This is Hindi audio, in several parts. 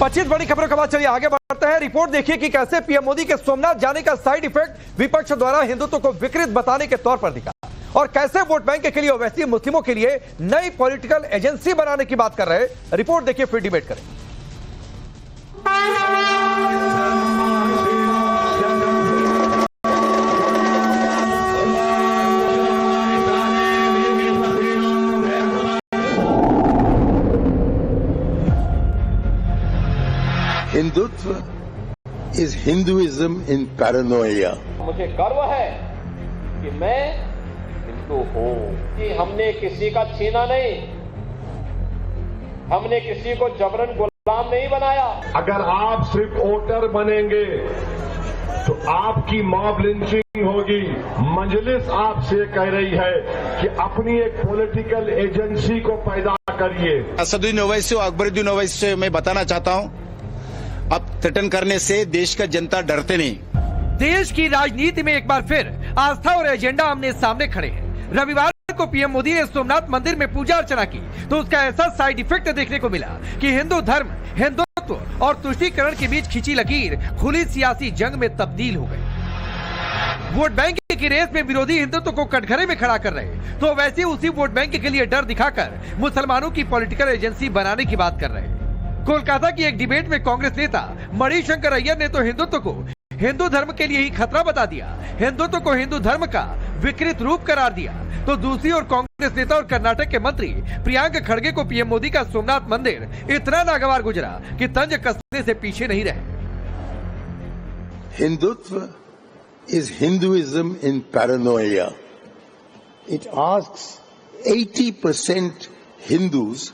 25 बड़ी खबरों के बाद चलिए आगे बढ़ते हैं। रिपोर्ट देखिए कि कैसे पीएम मोदी के सोमनाथ जाने का साइड इफेक्ट विपक्ष द्वारा हिंदुत्व को विकृत बताने के तौर पर दिखा और कैसे वोट बैंक के लिए ओवैसी मुस्लिमों के लिए नई पॉलिटिकल एजेंसी बनाने की बात कर रहे हैं। रिपोर्ट देखिए फिर डिबेट करें। Hindutva is Hinduism in paranoia. मुझे गर्व है कि मैं हिंदू हूं, कि हमने किसी का छीना नहीं, हमने किसी को जबरन गुलाम नहीं बनाया। अगर आप सिर्फ वोटर बनेंगे तो आपकी मॉब लिंचिंग होगी। मजलिस आपसे कह रही है कि अपनी एक पॉलिटिकल एजेंसी को पैदा करिए। असदुद्दीन ओवैसी और अकबरुद्दीन ओवैसी से मैं बताना चाहता हूं, अब थ्रेटन करने से देश का जनता डरते नहीं। देश की राजनीति में एक बार फिर आस्था और एजेंडा आमने सामने खड़े हैं। रविवार को पीएम मोदी ने सोमनाथ मंदिर में पूजा अर्चना की तो उसका ऐसा साइड इफेक्ट देखने को मिला कि हिंदू धर्म, हिंदुत्व और तुष्टीकरण के बीच खिंची लकीर खुली सियासी जंग में तब्दील हो गई। वोट बैंक की रेस में विरोधी हिंदुत्व को कटघरे में खड़ा कर रहे तो वैसे उसी वोट बैंक के लिए डर दिखाकर मुसलमानों की पॉलिटिकल एजेंसी बनाने की बात कर रहे हैं। कोलकाता की एक डिबेट में कांग्रेस नेता मणिशंकर अय्यर ने तो हिंदुत्व को हिंदू धर्म के लिए ही खतरा बता दिया, हिंदुत्व को हिंदू धर्म का विकृत रूप करार दिया। तो दूसरी ओर कांग्रेस नेता और कर्नाटक के मंत्री प्रियंका खड़गे को पीएम मोदी का सोमनाथ मंदिर इतना नागवार गुजरा कि तंज कसने से पीछे नहीं रहे। Hindutva is Hinduism in paranoia. It asks 80% Hindus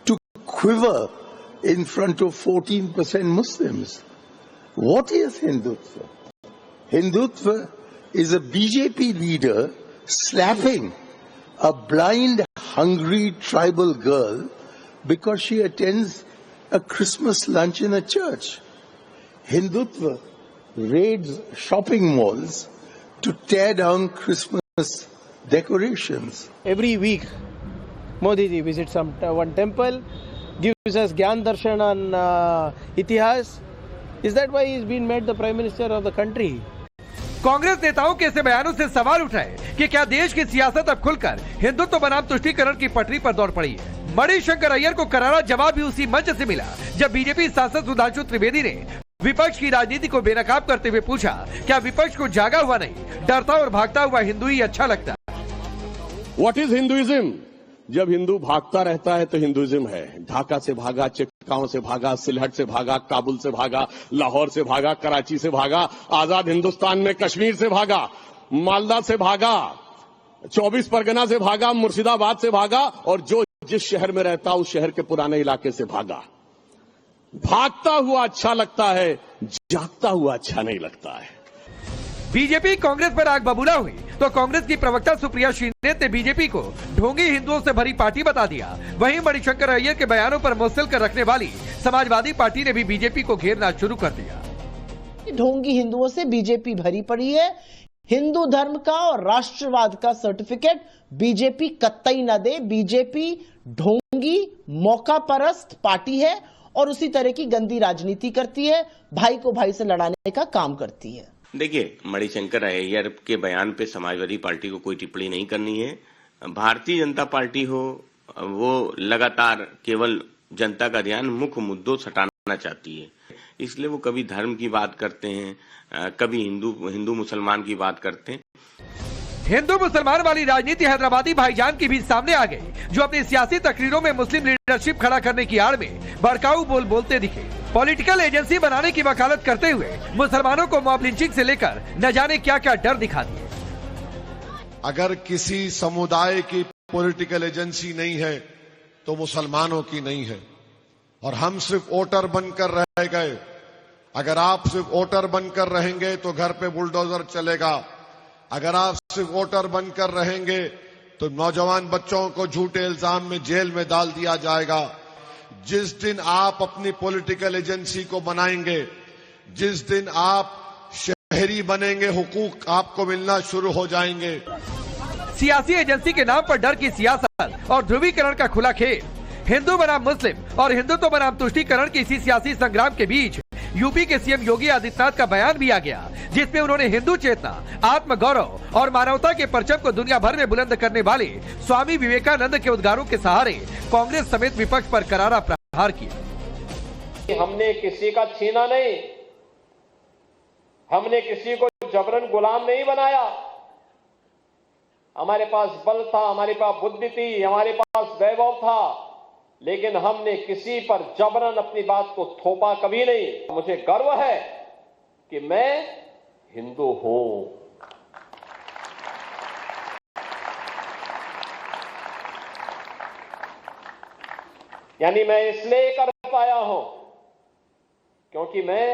to quiver in front of 14% Muslims. What is Hindutva? Hindutva is a BJP leader slapping a blind, hungry tribal girl because she attends a Christmas lunch in a church. Hindutva raids shopping malls to tear down Christmas decorations. Every week, Modi ji visits one temple, gives us Gyan Darshan on Itihas. Is that why he's been made the Prime Minister of the country? Congress नेताओं के ऐसे बयानों से सवाल उठ रहे कि क्या देश की सियासत अब खुलकर हिंदुत्व बनाम तुष्टीकरण की पटरी पर दौड़ पड़ी है। मणिशंकर अय्यर को करारा जवाब भी उसी मंच से मिला जब बीजेपी सांसद सुधांशु त्रिवेदी ने विपक्ष की राजनीति को बेनकाब करते हुए पूछा, क्या विपक्ष को जागा हुआ नहीं, डरता और भागता हुआ हिंदू ही अच्छा लगता है? What is Hinduism? जब हिंदू भागता रहता है तो हिंदुइज्म है। ढाका से भागा, चिटगांव से भागा, सिलहट से भागा, काबुल से भागा, लाहौर से भागा, कराची से भागा, आजाद हिंदुस्तान में कश्मीर से भागा, मालदा से भागा, 24 परगना से भागा, मुर्शिदाबाद से भागा और जो जिस शहर में रहता उस शहर के पुराने इलाके से भागा। भागता हुआ अच्छा लगता है, जागता हुआ अच्छा नहीं लगता है। बीजेपी कांग्रेस पर आग बबूला हुई तो कांग्रेस की प्रवक्ता सुप्रिया शिंदे ने बीजेपी को ढोंगी हिंदुओं से भरी पार्टी बता दिया। वहीं मणिशंकर अय्यर के बयानों पर मुस्लिल कर रखने वाली समाजवादी पार्टी ने भी बीजेपी को घेरना शुरू कर दिया। ढोंगी हिंदुओं से बीजेपी भरी पड़ी है। हिंदू धर्म का और राष्ट्रवाद का सर्टिफिकेट बीजेपी कतई न दे। बीजेपी ढोंगी, मौका परस्त पार्टी है और उसी तरह की गंदी राजनीति करती है, भाई को भाई से लड़ाने का काम करती है। देखिए, मणिशंकर अय्यर के बयान पे समाजवादी पार्टी को कोई टिप्पणी नहीं करनी है। भारतीय जनता पार्टी हो, वो लगातार केवल जनता का ध्यान मुख्य मुद्दों से हटाना चाहती है, इसलिए वो कभी धर्म की बात करते हैं, कभी हिंदू मुसलमान की बात करते हैं। हिंदू मुसलमान वाली राजनीति हैदराबादी भाईजान की भी सामने आ गई, जो अपनी सियासी तकरीरों में मुस्लिम लीडरशिप खड़ा करने की आड़ में भड़काऊ बोल बोलते दिखे। पॉलिटिकल एजेंसी बनाने की वकालत करते हुए मुसलमानों को मॉब लिंचिंग से लेकर न जाने क्या क्या डर दिखा दिए। अगर किसी समुदाय की पॉलिटिकल एजेंसी नहीं है तो मुसलमानों की नहीं है, और हम सिर्फ वोटर बनकर रह गए। अगर आप सिर्फ वोटर बनकर रहेंगे तो घर पे बुलडोजर चलेगा। अगर आप सिर्फ वोटर बनकर रहेंगे तो नौजवान बच्चों को झूठे इल्जाम में जेल में डाल दिया जाएगा। जिस दिन आप अपनी पॉलिटिकल एजेंसी को बनाएंगे, जिस दिन आप शहरी बनेंगे, हुकूक आपको मिलना शुरू हो जाएंगे। सियासी एजेंसी के नाम पर डर की सियासत और ध्रुवीकरण का खुला खेल। हिंदू बनाम मुस्लिम और हिंदुत्व बनाम तुष्टीकरण के इसी सियासी संग्राम के बीच यूपी के सीएम योगी आदित्यनाथ का बयान भी आ गया, जिसमें उन्होंने हिंदू चेतना, आत्मगौरव और मानवता के परचम को दुनिया भर में बुलंद करने वाले स्वामी विवेकानंद के उद्गारों के सहारे कांग्रेस समेत विपक्ष पर करारा प्रहार किया। हमने किसी का छीना नहीं, हमने किसी को जबरन गुलाम नहीं बनाया। हमारे पास बल था, हमारे पास बुद्धि थी, हमारे पास वैभव था, लेकिन हमने किसी पर जबरन अपनी बात को थोपा कभी नहीं। मुझे गर्व है कि मैं हिंदू हूं। यानी मैं इसलिए कर पाया हूं क्योंकि मैं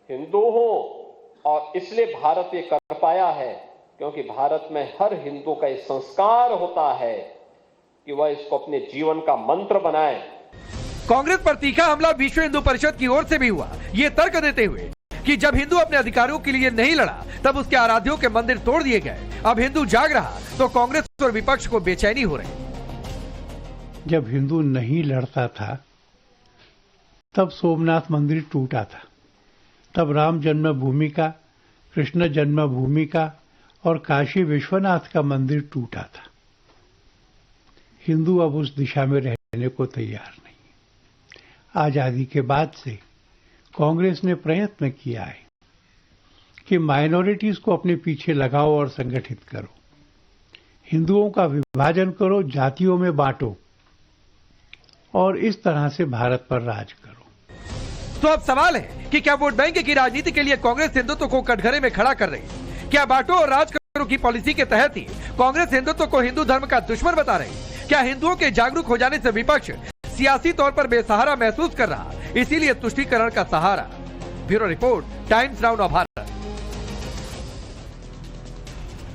हिंदू हूं, और इसलिए भारत ये कर पाया है क्योंकि भारत में हर हिंदू का एक संस्कार होता है कि वह इसको अपने जीवन का मंत्र बनाए। कांग्रेस पर तीखा हमला विश्व हिंदू परिषद की ओर से भी हुआ, ये तर्क देते हुए कि जब हिंदू अपने अधिकारों के लिए नहीं लड़ा तब उसके आराध्यों के मंदिर तोड़ दिए गए। अब हिंदू जाग रहा तो कांग्रेस और विपक्ष को बेचैनी हो रही। जब हिंदू नहीं लड़ता था तब सोमनाथ मंदिर टूटा था, तब राम जन्मभूमि का, कृष्ण जन्मभूमि का और काशी विश्वनाथ का मंदिर टूटा था। हिंदू अब उस दिशा में रहने को तैयार नहीं। आजादी के बाद से कांग्रेस ने प्रयत्न किया है कि माइनॉरिटीज को अपने पीछे लगाओ और संगठित करो, हिंदुओं का विभाजन करो, जातियों में बांटो और इस तरह से भारत पर राज करो। तो अब सवाल है कि क्या वोट बैंक की राजनीति के लिए कांग्रेस हिंदुत्व को कटघरे में खड़ा कर रही है? क्या बांटो और राज करो की पॉलिसी के तहत ही कांग्रेस हिंदुत्व को हिंदू धर्म का दुश्मन बता रही? क्या हिंदुओं के जागरूक हो जाने से विपक्ष सियासी तौर पर बेसहारा महसूस कर रहा, इसीलिए तुष्टीकरण का सहारा? Bureau report, Times Now Bharat.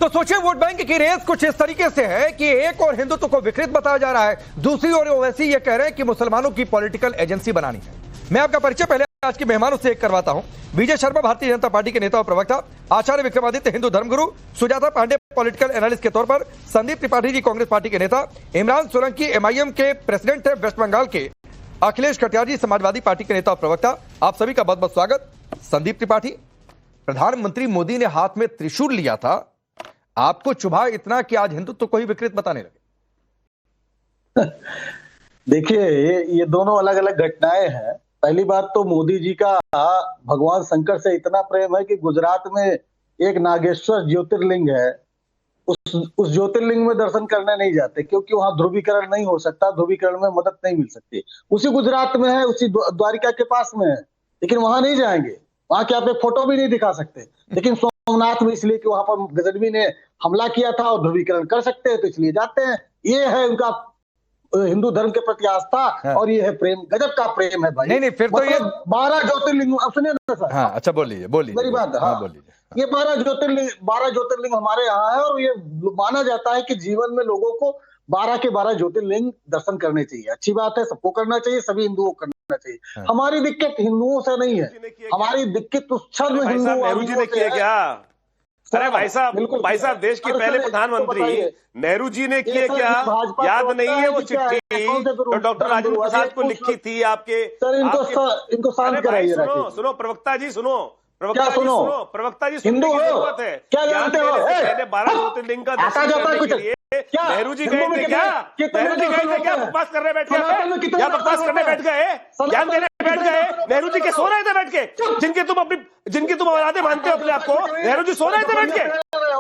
तो सोचिए, वोट बैंक की रेस कुछ इस तरीके से है कि एक और हिंदुत्व को विकृत बताया जा रहा है, दूसरी ओर ओवैसी ये कह रहे हैं कि मुसलमानों की पॉलिटिकल एजेंसी बनानी है। मैं आपका परिचय पहले आज के मेहमानों से एक करवाता हूं। विजय शर्मा भारतीय जनता पार्टी के नेता और प्रवक्ता, आचार्य विक्रमादित्य हिंदू धर्मगुरु, सुजाता पांडे पॉलिटिकल एनालिस्ट के तौर पर, संदीप त्रिपाठी जी कांग्रेस पार्टी के नेता, इमरान सोलंकी एमआईएम के प्रेसिडेंट है वेस्ट बंगाल के, अखिलेश कटियार जी समाजवादी पार्टी के नेता और प्रवक्ता। आप सभी का बहुत बहुत स्वागत। संदीप त्रिपाठी, प्रधानमंत्री मोदी ने हाथ में त्रिशूल लिया था, आपको चुभा इतना कि आज हिंदुत्व को ही विकृत बताने लगे? देखिए, ये दोनों अलग अलग घटनाएं हैं। पहली बात तो मोदी जी का भगवान शंकर से इतना प्रेम है कि गुजरात में एक नागेश्वर ज्योतिर्लिंग है, उस ज्योतिर्लिंग में दर्शन करने नहीं जाते क्योंकि वहां ध्रुवीकरण नहीं हो सकता, ध्रुवीकरण में मदद नहीं मिल सकती। उसी गुजरात में है, उसी द्वारिका के पास में है, लेकिन वहां नहीं जाएंगे, वहां के आप एक फोटो भी नहीं दिखा सकते। लेकिन सोमनाथ में इसलिए कि वहां पर गजनवी ने हमला किया था और ध्रुवीकरण कर सकते हैं तो इसलिए जाते हैं। ये है उनका हिंदू धर्म के प्रति आस्था और ये है प्रेम, गजब का प्रेम है भाई। नहीं फिर तो ये 12 ज्योतिर्लिंग, अब सुनिए ना सर। हाँ, अच्छा बोलिए मेरी बात। हाँ बोलिए। ये 12 ज्योतिर्लिंग हमारे यहाँ है और ये माना जाता है कि जीवन में लोगों को 12 के 12 ज्योतिर्लिंग दर्शन करने चाहिए। अच्छी बात है, सबको करना चाहिए, सभी हिंदुओं को करना चाहिए। हमारी दिक्कत हिंदुओं से नहीं है, हमारी दिक्कत उस छद्म हिंदुओं से है। अरे भाई साहब देश के पहले प्रधानमंत्री नेहरू जी ने किए क्या याद नहीं है? वो चिट्ठी तो डॉक्टर राजेंद्र प्रसाद को लिखी थी आपके। सर इनको शांत कराइए। सुनो प्रवक्ता जी, सुनो प्रवक्ता जी, हिंदू हो क्या जानते हो? पहले 12 ज्योतिर्लिंग का दर्शन करने के लिए नेहरू जी गए थे क्या? नेहरू जी गए थे क्या? बकवास करने बैठ गए क्या? बकवास करने बैठ गए, ज्ञान देने बैठ गए? नेहरू जी के सो रहे थे बैठ के, जिनकी तुम औलादे मानते हो अपने आप को। नेहरू जी सो रहे थे बैठ के,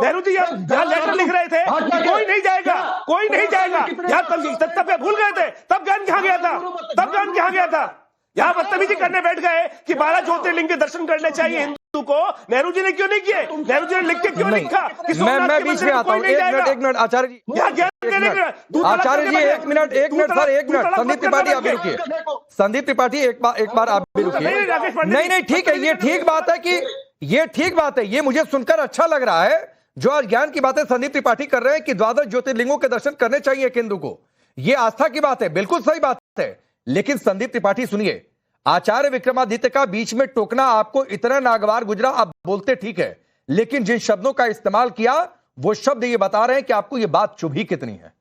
नेहरू जी यहाँ लेटर लिख रहे थे, कोई नहीं जाएगा, कोई नहीं जाएगा। यहाँ तब भूल गए थे, तब ज्ञान कहाँ गया था? यहाँ बदतमीजी करने बैठ गए कि 12 ज्योतिर्लिंग के दर्शन करने चाहिए हिंदू को। नेहरू जी ने क्यों नहीं किए? नेहरू जी ने लिख के क्यों लिखा कि मैं बीच में आता हूँ, एक मिनट आचार्य जी, आचार्य जी एक मिनट सर, एक मिनट। संदीप त्रिपाठी आप भी रुकिए, संदीप त्रिपाठी एक बार आप भी रुकिए। नहीं ठीक है, ये ठीक बात है, ये मुझे सुनकर अच्छा लग रहा है। जो आज ज्ञान की बातें संदीप त्रिपाठी कर रहे हैं कि 12 ज्योतिर्लिंगों के दर्शन करने चाहिए एक हिंदू को, ये आस्था की बात है, बिल्कुल सही बात है। लेकिन संदीप त्रिपाठी सुनिए, आचार्य विक्रमादित्य का बीच में टोकना आपको इतना नागवार गुजरा, आप बोलते ठीक है, लेकिन जिन शब्दों का इस्तेमाल किया वो शब्द ये बता रहे हैं कि आपको ये बात चुभी कितनी है।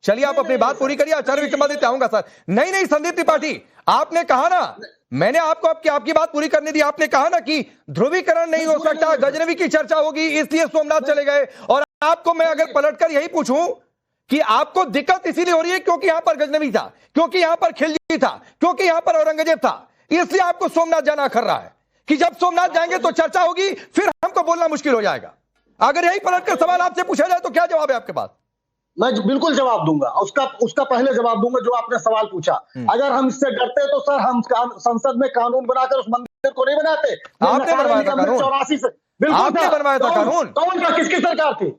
चलिए आप अपनी बात पूरी करिए, आचार्य विक्रमादित्य आऊंगा सर। नहीं संदीप त्रिपाठी, आपने कहा ना, मैंने आपको आपकी बात पूरी करने दी। आपने कहा ना कि ध्रुवीकरण नहीं हो सकता, गजनवी की चर्चा होगी, इसलिए सोमनाथ चले गए। और आपको मैं अगर पलटकर यही पूछूं कि आपको दिक्कत इसीलिए हो रही है क्योंकि यहां पर गजनवी था, क्योंकि यहां पर खिलजी था, क्योंकि यहां पर औरंगजेब था, इसलिए आपको सोमनाथ जाना अखर रहा है कि जब सोमनाथ जाएंगे तो चर्चा होगी, फिर हमको बोलना मुश्किल हो जाएगा। अगर यही पलटकर सवाल आपसे पूछा जाए तो क्या जवाब है आपके पास? मैं बिल्कुल जवाब दूंगा, उसका पहले जवाब दूंगा जो आपने सवाल पूछा। अगर हम इससे डरते तो सर हम संसद में कानून बनाकर उस मंदिर को नहीं बनाते। आपने बनवाया था कानून, 84 से। बिल्कुल आपने बनवाया था कानून। कौन का, किसकी सरकार थी?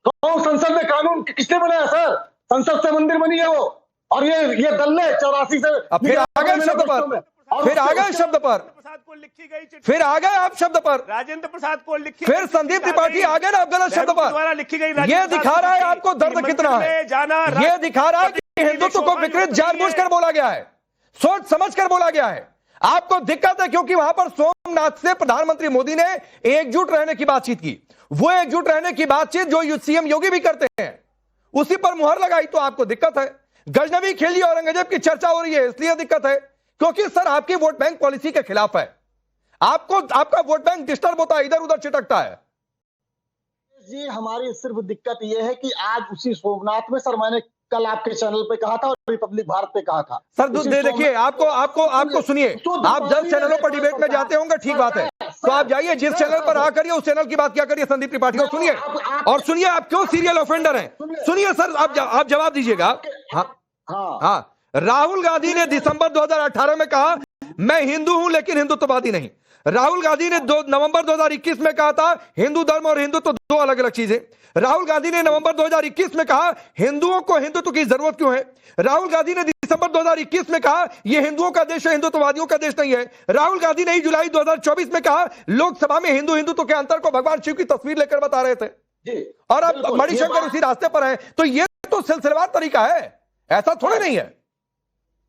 कौन संसद में कानून किसने बनाया सर? संसद से मंदिर बनी है वो। और ये दल्ले 84 से फिर आ गए शब्द पर, फिर आ गए शब्द पर, फिर आ गए आप शब्द पर, राजेंद्र प्रसाद को लिखी, फिर संदीप त्रिपाठी आ गए ना आप गलत शब्द पर। द्वारा लिखी गई, ये दिखा रहा है आपको दर्द कितना है, ये दिखा रहा है कि हिंदुत्व को विकृत जानबूझकर बोला गया है, सोच समझकर बोला गया है। आपको दिक्कत है क्योंकि वहां पर सोमनाथ से प्रधानमंत्री मोदी ने एकजुट रहने की बातचीत की। वो एकजुट रहने की बातचीत जो सीएम योगी भी करते हैं, उसी पर मुहर लगाई तो आपको दिक्कत है। गजनवी खिलजी औरंगजेब की चर्चा हो रही है, इसलिए दिक्कत है क्योंकि सर आपकी वोट बैंक पॉलिसी के खिलाफ है। आपका वोट बैंक डिस्टर्ब होता है, इधर उधर चिटकता है। जी हमारी सिर्फ दिक्कत यह है कि आज उसी सोमनाथ में सर, मैंने कल आपके चैनल पे कहा था और रिपब्लिक भारत पे कहा था सर। देखिए आपको सुनिए, आप जब चैनलों पर डिबेट में जाते होंगे ठीक बात है, तो आप जाइए जिस चैनल पर आ करिए उस चैनल की बात क्या करिए संदीप त्रिपाठी को सुनिए, और सुनिए आप क्यों सीरियल ऑफेंडर हैं। सुनिए सर, आप जवाब दीजिएगा। हाँ, राहुल गांधी ने दिसंबर 2018 में कहा मैं हिंदू हूं लेकिन हिंदुत्ववादी नहीं। राहुल गांधी ने नवंबर 2021 में कहा था हिंदू धर्म और हिंदुत्व दो अलग अलग चीजें। राहुल गांधी ने नवंबर 2021 में कहा हिंदुओं को हिंदुत्व की जरूरत क्यों है। राहुल गांधी ने दिसंबर 2021 में कहा यह हिंदुओं का देश है, हिंदुत्ववादियों का देश नहीं है। राहुल गांधी ने जुलाई 2024 में कहा लोकसभा में हिंदू हिंदुत्व के अंतर को भगवान शिव की तस्वीर लेकर बता रहे थे, और अब मणिशंकर उसी रास्ते पर है। तो यह तो सिलसिलेवार तरीका है, ऐसा थोड़े नहीं है।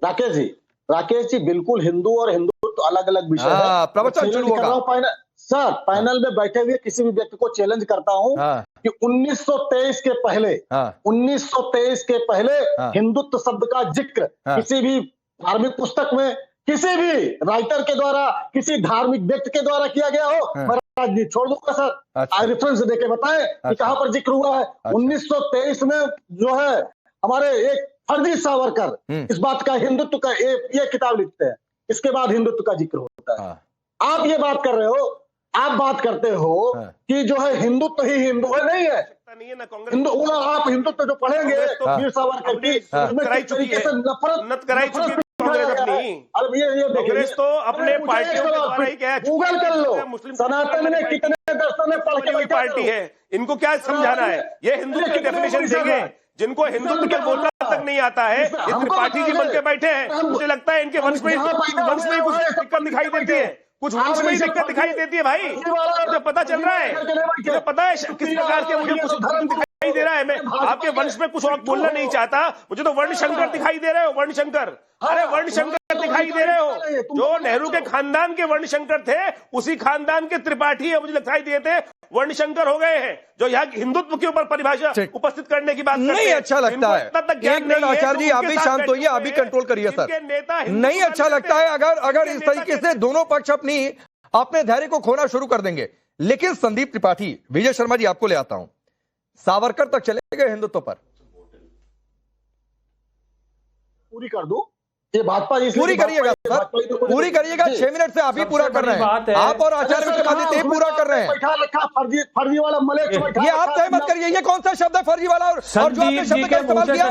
राकेश जी बिल्कुल हिंदू और हिंदुत्व अलग अलग विषय है। प्रवचन शुरू होगा सर, पैनल में बैठे हुए किसी भी व्यक्ति को चैलेंज करता हूं कि 1923 के पहले 1923 के पहले हिंदुत्व शब्द का जिक्र किसी भी धार्मिक पुस्तक में, किसी भी राइटर के द्वारा, किसी धार्मिक व्यक्ति के द्वारा किया गया हो, मैं राजनीति छोड़ दूंगा सर। रेफरेंस देके बताएं कि कहां पर जिक्र हुआ है। 1923 में जो है हमारे एक फर्जी सावरकर इस बात का, हिंदुत्व का ये किताब लिखते हैं, इसके बाद हिंदुत्व का जिक्र होता है। आप ये बात कर रहे हो, आप बात करते हो कि जो है हिंदुत्व ही हिंदू है, नहीं है हिंदू। आप हिंदुत्व जो पढ़ेंगे वीर सावरकर की, उसमें किस तरीके से नफरत कराई चुकी है। अब ये कांग्रेस तो अपने पार्टियों के द्वारा ही कहा, गूगल कर लो सनातन में कितने दर्शनों में पढ़ के पार्टी है, इनको क्या समझाना है। ये हिंदुत्व की डेफिनेशन देंगे जिनको हिंदुत्व के बोलना तक नहीं आता है। ये त्रिपाठी जी बनके बैठे हैं, मुझे लगता है इनके वंश में ही कुछ दिक्कत दिखाई देती है, कुछ वंश में ही दिक्कत दिखाई देती है। भाई मुझे पता चल रहा है, मुझे पता है किस प्रकार के मुझे कुछ दिखाई दे रहा है। मैं आपके वंश में कुछ और बोलना नहीं चाहता, मुझे तो वर्ण शंकर दिखाई दे रहे हो, वर्ण शंकर। अरे वर्ण शंकर दिखाई दे रहे हो, जो नेहरू के खानदान के वर्ण शंकर थे उसी खानदान के त्रिपाठी है, मुझे दिखाई दिए थे, वर्ण शंकर हो गए हैं, जो यहाँ हिंदुत्व के ऊपर परिभाषा उपस्थित करने की बात नहीं अच्छा लगता है। एक मिनट आचार्य जी, आप भी शांत होइए, आप भी कंट्रोल करिए सर। नहीं अच्छा लगता है अगर इस तरीके से दोनों पक्ष अपने धैर्य को खोना शुरू कर देंगे। लेकिन संदीप त्रिपाठी, विजय शर्मा जी आपको ले आता हूं, सावरकर तक चले गए हिंदुत्व पर, पूरी कर दूं ये भाजपा पूरी करिएगा सर, पूरी करिएगा। 6 मिनट से आप ही पूरा कर रहे हैं, आप और आचार्य विक्रमादित्य पूरा कर रहे हैं। फर्जी वाला मलेच्छ ये आप तय मत करिए, ये कौन सा शब्द है फर्जी वाला, और जो आपने शब्द का इस्तेमाल किया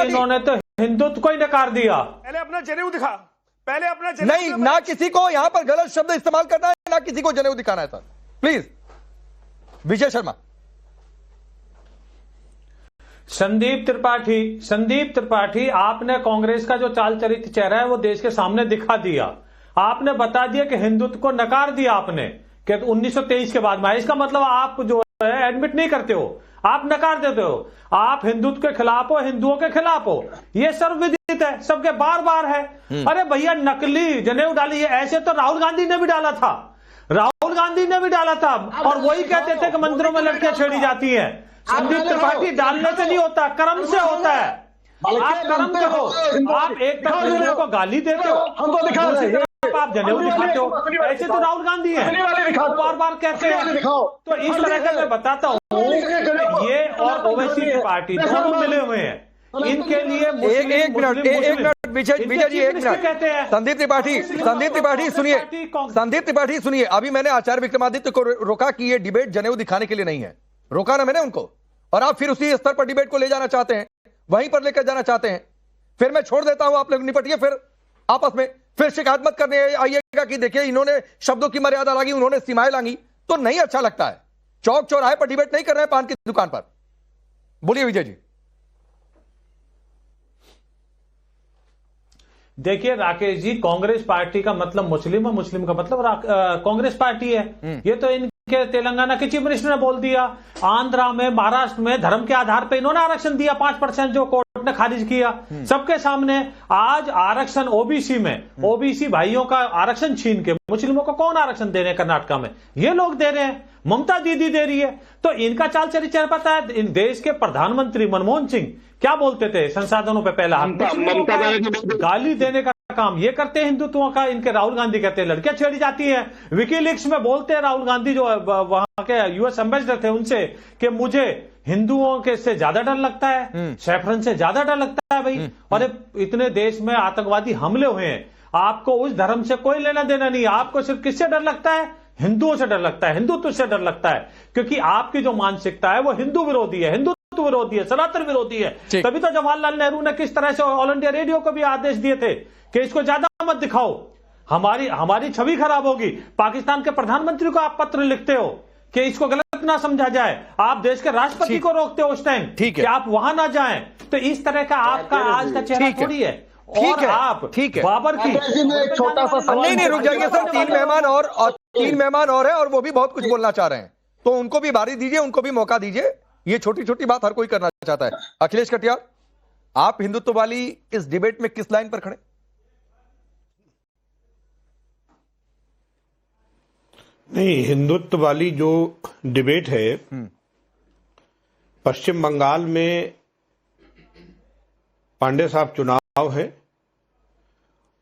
इन्होंने तो हिंदुत्व को ही नकार दिया। पहले अपना जनेऊ दिखा, पहले अपना नहीं, ना किसी को यहाँ पर गलत शब्द इस्तेमाल करना है, ना किसी को जनेऊ दिखाना है सर, प्लीज। विजय शर्मा। संदीप त्रिपाठी, आपने कांग्रेस का जो चाल चरित्र चेहरा है वो देश के सामने दिखा दिया। आपने बता दिया कि हिंदुत्व को नकार दिया आपने कि 1923 के बाद में। इसका मतलब आप जो है एडमिट नहीं करते हो, आप नकार देते हो, आप हिंदुत्व के खिलाफ हो, हिंदुओं के खिलाफ हो। ये सर्वविदित है, सबके बार बार है। अरे भैया नकली जनेऊ डाली है, ऐसे तो राहुल गांधी ने भी डाला था, और वही कहते थे कि मंदिरों में लड़कियां छेड़ी जाती हैं। संदीप त्रिपाठी डालने से नहीं होता, कर्म से होता है। आप कर्म करो, आप एक तरफ हिंदुओं को गाली देते हो, दूसरी तरफ आप जनेऊ दिखाते हो। ऐसे तो राहुल गांधी है, बार बार कहते हैं। तो इस तरह का मैं बताता हूँ, ये और ओवैसी की पार्टी दोनों मिले हुए हैं। इनके लिए एक मिनट विजय जी, एक मिनट कहते हैं। संदीप त्रिपाठी सुनिए, अभी मैंने आचार्य विक्रमादित्य को रोका कि ये डिबेट जनेऊ दिखाने के लिए नहीं है, रोका ना मैंने उनको, और आप फिर उसी स्तर पर डिबेट को ले जाना चाहते हैं, वहीं पर लेकर जाना चाहते हैं। फिर मैं छोड़ देता हूं, आप लोग निपटिए फिर आपस में, फिर शिकायत मत करने आइएगा कि देखिए इन्होंने शब्दों की मर्यादा लांगी, उन्होंने सीमाएं लांगी, तो नहीं अच्छा लगता है। चौक चौराहे पर डिबेट नहीं कर रहे हैं, पान की दुकान पर। बोलिए विजय जी। देखिए राकेश जी, कांग्रेस पार्टी का मतलब मुस्लिम है, मुस्लिम का मतलब कांग्रेस पार्टी है। ये तो इनके तेलंगाना के चीफ मिनिस्टर ने बोल दिया। आंध्रा में, महाराष्ट्र में धर्म के आधार पर इन्होंने आरक्षण दिया 5% जो कोर्ट ने खारिज किया सबके सामने। आज आरक्षण ओबीसी में, ओबीसी भाइयों का आरक्षण छीन के मुस्लिमों को कौन आरक्षण दे रहे हैं कर्नाटका में? ये लोग दे रहे हैं, ममता दीदी दे रही है। तो इनका चाल चरित्र पता है। इन देश के प्रधानमंत्री मनमोहन सिंह क्या बोलते थे संसाधनों पे? पहला गाली देने का काम ये करते हैं हिंदुत्व का। इनके राहुल गांधी कहते हैं लड़कियां छेड़ी जाती हैं। विकीलीक्स में बोलते हैं राहुल गांधी, जो वहां के यूएस एम्बेसडर थे, उनसे कि मुझे हिंदुओं के से ज्यादा डर लगता है, सैफरन से ज्यादा डर लगता है भाई। और इतने देश में आतंकवादी हमले हुए हैं, आपको उस धर्म से कोई लेना देना नहीं। आपको सिर्फ किससे डर लगता है? हिंदुओं से डर लगता है, हिंदुत्व से डर लगता है। क्योंकि आपकी जो मानसिकता है वो हिंदू विरोधी है, हिंदुत्व विरोधी है, सनातन विरोधी है। तभी तो जवाहरलाल नेहरू ने किस तरह से ऑल इंडिया रेडियो को भी आदेश दिए थे कि इसको ज्यादा मत दिखाओ, हमारी छवि खराब होगी। पाकिस्तान के प्रधानमंत्री को आप पत्र लिखते हो कि इसको गलत ना समझा जाए। आप देश के राष्ट्रपति को रोकते हो उस टाइम कि आप वहां ना जाएं। तो इस तरह का आपका आज का चेहरा थोड़ी है। और आप बाबर की छोटा सा नहीं रुक जाइए सर, तीन मेहमान और है और वो भी बहुत कुछ बोलना चाह रहे हैं, तो उनको भी बारी दीजिए, उनको भी मौका दीजिए। ये छोटी छोटी बात हर कोई करना चाहता है। अखिलेश कटियार, आप हिंदुत्व वाली इस डिबेट में किस लाइन पर खड़े? नहीं, हिंदुत्व वाली जो डिबेट है, पश्चिम बंगाल में पांडे साहब चुनाव है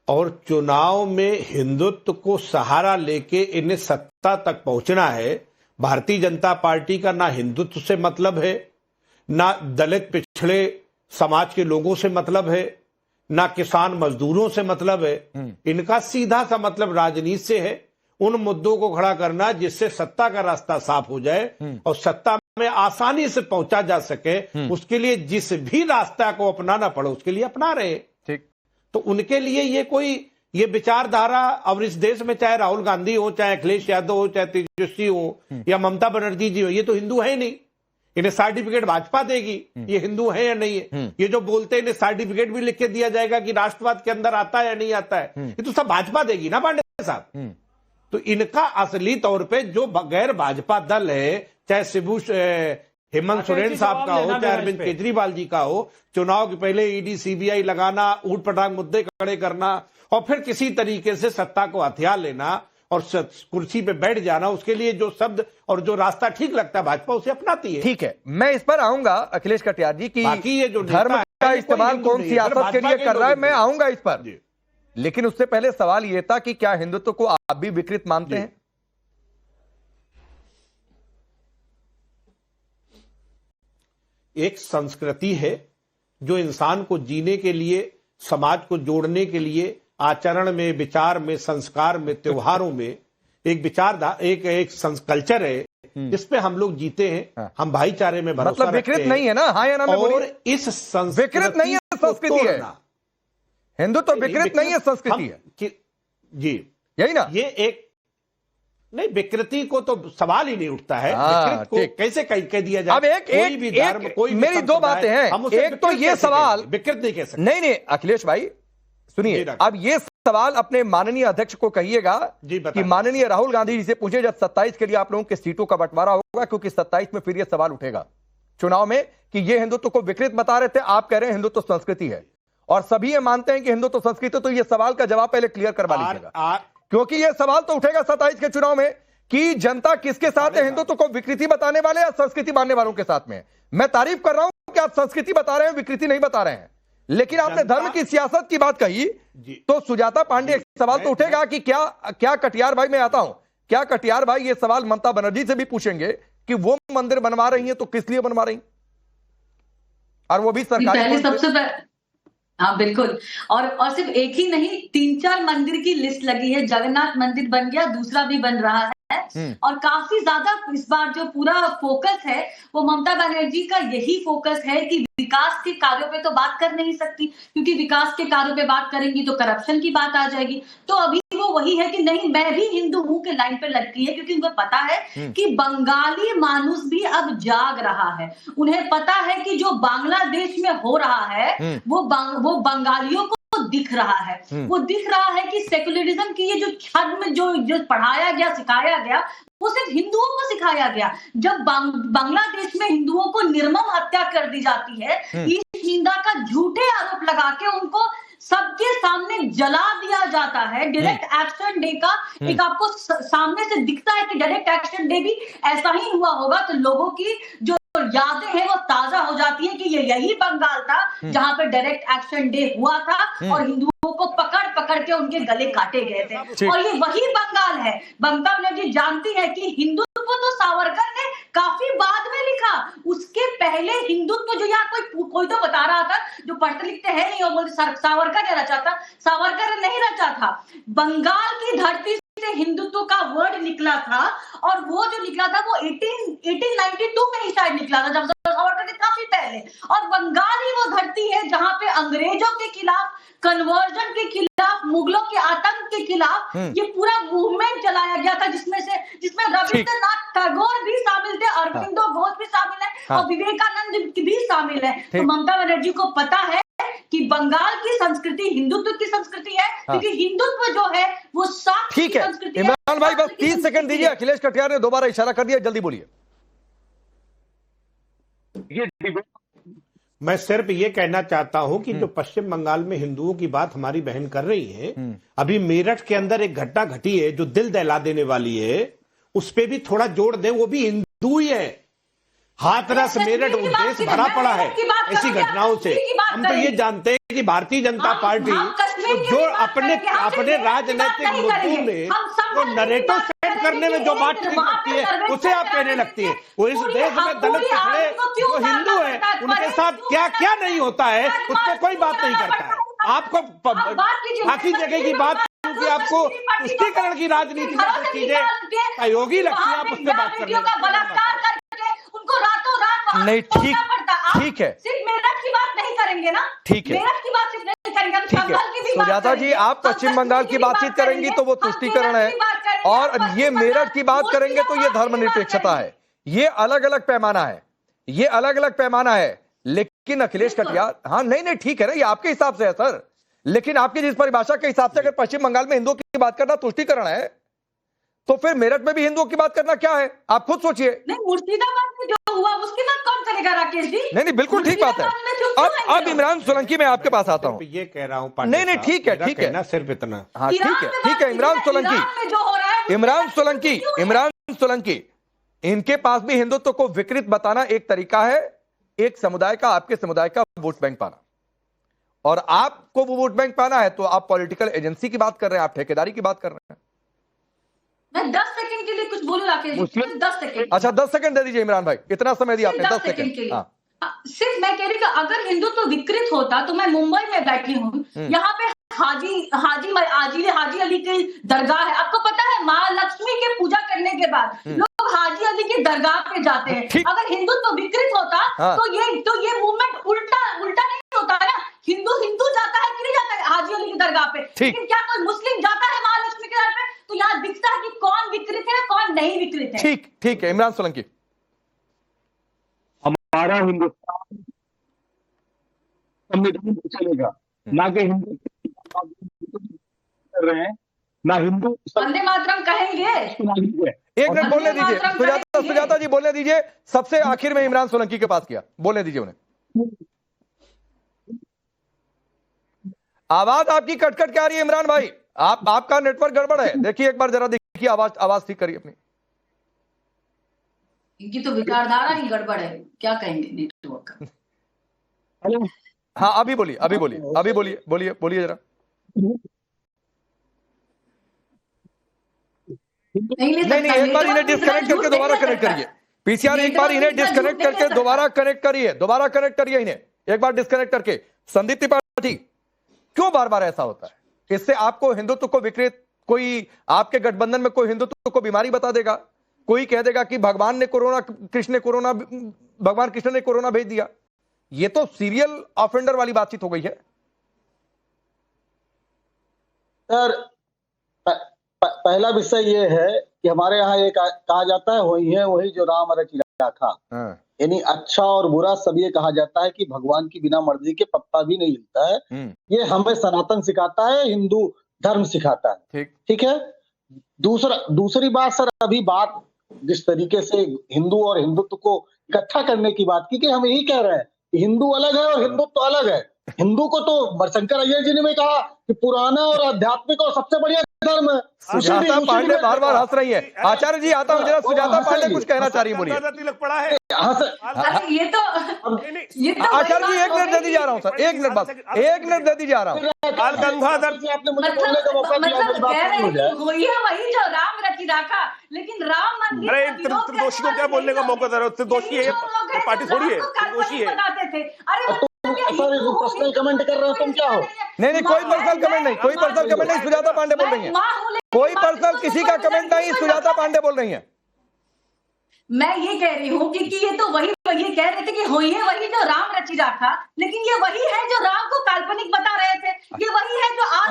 और चुनाव में हिंदुत्व को सहारा लेके इन्हें सत्ता तक पहुंचना है। भारतीय जनता पार्टी का ना हिंदुत्व से मतलब है, ना दलित पिछड़े समाज के लोगों से मतलब है, ना किसान मजदूरों से मतलब है। इनका सीधा सा मतलब राजनीति से है, उन मुद्दों को खड़ा करना जिससे सत्ता का रास्ता साफ हो जाए और सत्ता में आसानी से पहुंचा जा सके। उसके लिए जिस भी रास्ता को अपनाना पड़े उसके लिए अपना रहे। ठीक, तो उनके लिए ये विचारधारा, और इस देश में चाहे राहुल गांधी हो, चाहे अखिलेश यादव हो, चाहे तेजस्वी हो या ममता बनर्जी जी हो, ये तो हिंदू है नहीं। इन्हें सर्टिफिकेट भाजपा देगी, ये हिंदू है या नहीं है। ये जो बोलते हैं इन्हें सर्टिफिकेट भी लिख के दिया जाएगा कि राष्ट्रवाद के अंदर आता है या नहीं आता है, ये तो सब भाजपा देगी ना पांडे साहब। तो इनका असली तौर पे जो गैर भाजपा दल है, चाहे शिबू हेमंत सोरेन साहब का हो, चाहे अरविंद केजरीवाल जी का हो, चुनाव के पहले ईडी सीबीआई लगाना, ऊट पटांग मुद्दे खड़े करना और फिर किसी तरीके से सत्ता को हथियार लेना और कुर्सी पे बैठ जाना, उसके लिए जो शब्द और जो रास्ता ठीक लगता है भाजपा उसे अपनाती है। ठीक है, मैं इस पर आऊंगा अखिलेश कटियार जी की ये जो धर्म का इस्तेमाल कौन सियासत के लिए कर रहा है, मैं आऊंगा इस पर। लेकिन उससे पहले सवाल यह था कि क्या हिंदुत्व को आप भी विकृत मानते हैं? एक संस्कृति है जो इंसान को जीने के लिए, समाज को जोड़ने के लिए, आचरण में, विचार में, संस्कार में, त्योहारों में एक कल्चर है जिस पे हम लोग जीते हैं। हम भाईचारे में भरोसा मतलब विकृत नहीं है ना? हाँ या ना में बोलिए। और इस संस्कृति विकृत नहीं है, संस्कृति है। हिंदू तो विकृत नहीं है, संस्कृति है जी, यही ना? ये एक नहीं, विकृति को तो सवाल ही नहीं उठता है। विकृत को कैसे कह दिया जाए? अब एक मेरी दो बातें हैं। एक तो ये सवाल विकृत नहीं कह सकते। नहीं अखिलेश भाई सुनिए, अब ये सवाल अपने माननीय अध्यक्ष को कहिएगा कि माननीय राहुल गांधी जी से पूछे जब 27 के लिए आप लोगों के सीटों का बंटवारा होगा, क्योंकि 27 में फिर ये सवाल उठेगा चुनाव में कि ये हिंदुत्व को विकृत बता रहे थे, आप कह रहे हैं हिंदुत्व संस्कृति है और सभी ये मानते हैं कि हिंदुत्व संस्कृति। तो ये सवाल का जवाब पहले क्लियर करवा लीजिएगा, क्योंकि ये सवाल तो उठेगा 27 के चुनाव में कि जनता किसके साथ है, हिंदुत्व को विकृति बताने वाले या संस्कृति मानने वालों के साथ में है। मैं तारीफ कर रहा हूं कि आप संस्कृति बता रहे हैं, विकृति नहीं बता रहे हैं, लेकिन आपने धर्म की सियासत की बात कही तो सुजाता पांडे एक सवाल तो उठेगा कि क्या कटियार भाई, मैं आता हूं, क्या कटियार भाई ये सवाल ममता बनर्जी से भी पूछेंगे कि वो मंदिर बनवा रही है तो किस लिए बनवा रही, और वो भी सरकारी। हाँ बिल्कुल, और सिर्फ एक ही नहीं, 3-4 मंदिर की लिस्ट लगी है। जगन्नाथ मंदिर बन गया, दूसरा भी बन रहा है, और काफी ज्यादा इस बार जो पूरा फोकस है वो ममता बनर्जी का यही फोकस है कि विकास के कार्यों पे तो बात कर नहीं सकती, क्योंकि विकास के कार्यों पे बात करेंगी तो करप्शन की बात आ जाएगी। तो अभी वो वही है कि नहीं मैं भी हिंदू हूं के लाइन पे लटकी है, क्योंकि उनको पता है कि बंगाली मानुस भी अब जाग रहा है। उन्हें पता है कि जो बांग्लादेश में हो रहा है वो बंगालियों को दिख रहा है। वो दिख रहा है कि सेकुलरिज्म की ये जो छद्म जो पढ़ाया गया, सिखाया गया, वो सिर्फ हिंदुओं को सिखाया गया। जब बांग्लादेश में हिंदुओं को निर्मम हत्या कर दी जाती है, ईश निंदा का झूठे आरोप लगा के उनको सबके सामने जला दिया जाता है। डायरेक्ट एक्शन डे का एक आपको सामने से दिखता है कि डायरेक्ट एक्शन डे भी ऐसा ही हुआ होगा, तो लोगों की जो यादें हैं वो ताजा हो जाती है कि ये यही बंगाल था जहां पे डायरेक्ट एक्शन डे हुआ था और हिंदुओं को पकड़ पकड़ के उनके गले काटे गए थे, और ये वही बंगाल है। ममता बनर्जी जानती है कि हिंदुत्व तो सावरकर ने काफी बाद में लिखा, उसके पहले हिंदुत्व जो यहाँ कोई तो बता रहा था जो पढ़ते लिखते हैं नहीं, और सावरकर ने रचा था, सावरकर ने नहीं रचा था। बंगाल की धरती से हिंदुत्व का वर्ड निकला था, और वो जो निकला था वो 1892 में ही शायद निकला था, जब सावरकर के काफी पहले। और बंगाल ही वो धरती है जहां पे अंग्रेजों के खिलाफ, कन्वर्जन के खिलाफ, मुगलों के आतंक के खिलाफ ये पूरा मूवमेंट चलाया गया था, जिसमें रविंद्रनाथ टैगोर भी शामिल थे, अरविंदो घोष भी शामिल है, और विवेकानंद भी शामिल है। तो ममता बनर्जी को पता है कि बंगाल की संस्कृति हिंदुत्व की संस्कृति है, क्योंकि हिंदुत्व जो है वो साक्ष की संस्कृति है। इमरान भाई बस 30 सेकंड दीजिए, अखिलेश कटियार ने दोबारा इशारा कर दिया, जल्दी बोलिए। मैं सिर्फ ये कहना चाहता हूं कि जो पश्चिम बंगाल में हिंदुओं की बात हमारी बहन कर रही है, अभी मेरठ के अंदर एक घटना घटी है जो दिल दहला देने वाली है, उस पर भी थोड़ा जोड़ दें। वो भी हिंदू ही है, हाथरस मेरठ उद्देश्य भरा पड़ा है ऐसी घटनाओं से। हम तो ये जानते हैं कि भारतीय जनता पार्टी जो अपने राजनीतिक मुद्दों में वो नरेटिव सेट करने में जो बात ठीक लगती है उसे आप कहने लगती है। वो इस देश में दलित पिछड़े जो हिंदू है उनके साथ क्या क्या नहीं होता है उस पर कोई बात नहीं करता है। आपको बाकी जगह की बात कि आपको तुष्टीकरण की राजनीति में चीजें सहयोगी लगती है, आप उस पर बात करने उनको रातों रात नहीं, ठीक है, सिर्फ मेरठ की बात नहीं करेंगे ना, ठीक है, मेरठ की बात सिर्फ नहीं करेंगे, हम बंगाल की भी सुजाता जी आप पश्चिम बंगाल की बातचीत करेंगी तो वो तुष्टीकरण है, और ये मेरठ की बात करेंगे तो ये धर्मनिरपेक्षता है। ये अलग अलग पैमाना है, ये अलग अलग पैमाना है। लेकिन अखिलेश कटियार, हाँ नहीं ठीक है ना, ये आपके हिसाब से है सर, लेकिन आपकी जिस परिभाषा के हिसाब से अगर पश्चिम बंगाल में हिंदुओं की बात करना तुष्टीकरण है, तो फिर मेरठ में भी हिंदुओं की बात करना क्या है? आप खुद सोचिए। नहीं, मुर्शिदाबाद में जो हुआ उसकी बात कौन करेगा राकेश जी? नहीं बिल्कुल ठीक बात है। अब इमरान सोलंकी मैं आपके पास आता हूं, ये कह रहा हूं नहीं ठीक है ना, सिर्फ इतना। हाँ ठीक है इमरान सोलंकी इनके पास भी हिंदुत्व को विकृत बताना एक तरीका है, एक समुदाय का, आपके समुदाय का वोट बैंक पाना, और आपको वो वोट बैंक पाना है तो आप पॉलिटिकल एजेंसी की बात कर रहे हैं, आप ठेकेदारी की बात कर रहे हैं। मैं 10 सेकंड के लिए कुछ बोलूं राकेश जी, 10 सेकंड। अच्छा 10 सेकंड दे दीजिए इमरान भाई, इतना समय दिया आपने, 10 सेकंड के लिए। सिर्फ मैं कह रही कि अगर हिंदुत्व विकृत होता तो मैं मुंबई में बैठी हूँ, यहाँ पे हाजी अली की दरगाह है। आपको पता है महालक्ष्मी के पूजा करने के बाद लोग हाजी अली की दरगाह पे जाते हैं। अगर हिंदुत्व विकृत होता तो ये मूवमेंट उल्टा नहीं होता है ना। हिंदू जाता है कि नहीं जाता है हाजी अली की दरगाह पे, लेकिन क्या कोई मुस्लिम जाता है महालक्ष्मी के दरगाह पे? तो यहाँ दिखता है कि कौन विकृत है कौन नहीं विकृत है। ठीक है इमरान सोलंकी, हमारा हिंदुस्तान संविधान चलेगा, ना कि हिंदू कर रहे हैं, ना हिंदू वंदे मातरम कहेंगे। एक मिनट बोलने दीजिए सुजाता जी, बोलने दीजिए। सबसे आखिर में इमरान सोलंकी के पास किया, बोलने दीजिए उन्हें। आवाज आपकी कट के आ रही है इमरान भाई, आपका नेटवर्क गड़बड़ है, देखिए एक बार जरा देखिए, आवाज ठीक करिए अपनी। इनकी तो विचारधारा ही गड़बड़ है, क्या कहेंगे नेटवर्क का। हाँ अभी बोलिए, अभी बोलिए जरा। नहीं, एक बार इन्हें डिस्कनेक्ट करके दोबारा कनेक्ट करिए। पीसीआर एक बार इन्हें डिस्कनेक्ट करके दोबारा कनेक्ट करिए इन्हें एक बार डिस्कनेक्ट करके। संदीप त्रिपाठी, क्यों बार बार ऐसा होता है? इससे आपको हिंदुत्व को विकृत, कोई आपके गठबंधन में कोई हिंदुत्व को बीमारी बता देगा, कोई कह देगा कि भगवान कृष्ण ने कोरोना भेज दिया। ये तो सीरियल ऑफेंडर वाली बातचीत हो गई है सर। पहला विषय ये है कि हमारे यहाँ एक कहा जाता है, वही जो राम रचि राखा, यानी अच्छा और बुरा सब ये कहा जाता है कि भगवान की बिना मर्जी के पत्ता भी नहीं हिलता है। ये हमें सनातन सिखाता है, हिंदू धर्म सिखाता है। ठीक है। दूसरी बात सर, अभी बात जिस तरीके से हिंदू और हिंदुत्व को इकट्ठा करने की बात की, कि हम यही कह रहे हैं कि हिंदू अलग है और हिंदुत्व अलग है। हिंदू को तो शंकर अय्यर जी ने कहा कि पुराना और आध्यात्मिक और सबसे बढ़िया धर्म है। सुजाता पांडे बार बार हंस रही है। आचार्य जी आता हूं जरा, सुजाता पांडे कुछ कहना चाह रही है, बोलिए। तिलक पड़ा है। ये तो आचार्य जी 1 मिनट दे दी जा रहा हूं सर, 1 मिनट बस, 1 मिनट दे दी जा रहा हूं। वही जो राम रचि राखा, लेकिन राम मंदिर अरे त्रिदोषी को क्या बोलने का मौका दे रहे हो? त्रिदोषी है, पार्टी थोड़ी है, त्रिदोषी है। सर पर्सनल कमेंट कर रहे हो तुम, क्या हो? नहीं, कोई पर्सनल कमेंट नहीं, सुजाता पांडे बोल रही हैं। कोई पर्सनल किसी का कमेंट नहीं, सुजाता पांडे बोल रही हैं। मैं ये कह रही हूँ कि ये तो वही ये कह रहे थे कि वही जो राम रचि राखा, लेकिन ये वही है जो राम को काल्पनिक बता रहे थे, ये वही है जो आज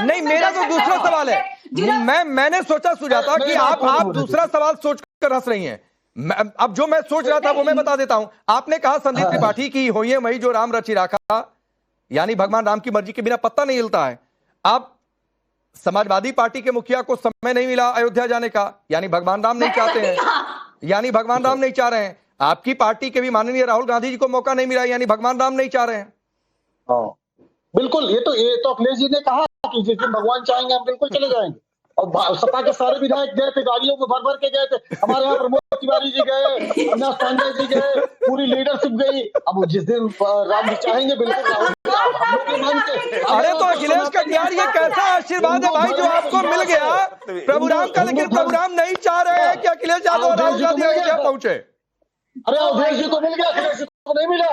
नहीं, मेरा तो दूसरा सवाल है। मैंने सोचा सुजाता कि आप दूसरा सवाल सोचकर हंस रही हैं। अब जो मैं सोच रहा था वो मैं बता देता हूं। आपने कहा संदीप त्रिपाठी की होइए वही जो राम रचि राखा, यानी भगवान राम की मर्जी के बिना पत्ता नहीं हिलता है। अब समाजवादी पार्टी के मुखिया को समय नहीं मिला अयोध्या जाने का, यानी भगवान राम नहीं चाहते हैं, यानी भगवान राम नहीं चाह रहे हैं। आपकी पार्टी के भी माननीय राहुल गांधी जी को मौका नहीं मिला, यानी भगवान राम नहीं चाह रहे हैं। बिल्कुल, ये तो अखिलेश जी ने कहा कि जिस दिन भगवान चाहेंगे हम बिल्कुल चले जाएंगे। और सपा के सारे विधायक गए थे, गाड़ियों में भर के गए थे। हमारे यहाँ प्रमोद तिवारी जी गए, अविनाश पांडे जी गए, पूरी लीडरशिप गई। अब जिस दिन राम जी चाहेंगे बिल्कुल राहुल। अरे तो अखिलेश का यार ये कैसा आशीर्वाद है भाई जो आपको मिल गया प्रभु राम का, लेकिन प्रभु राम नहीं चाह रहे हैं कि अखिलेश यादव और राहुल गांधी अयोध्या पहुंचे। अरे अवधेश जी को मिल गया, अखिलेश जी को नहीं मिला।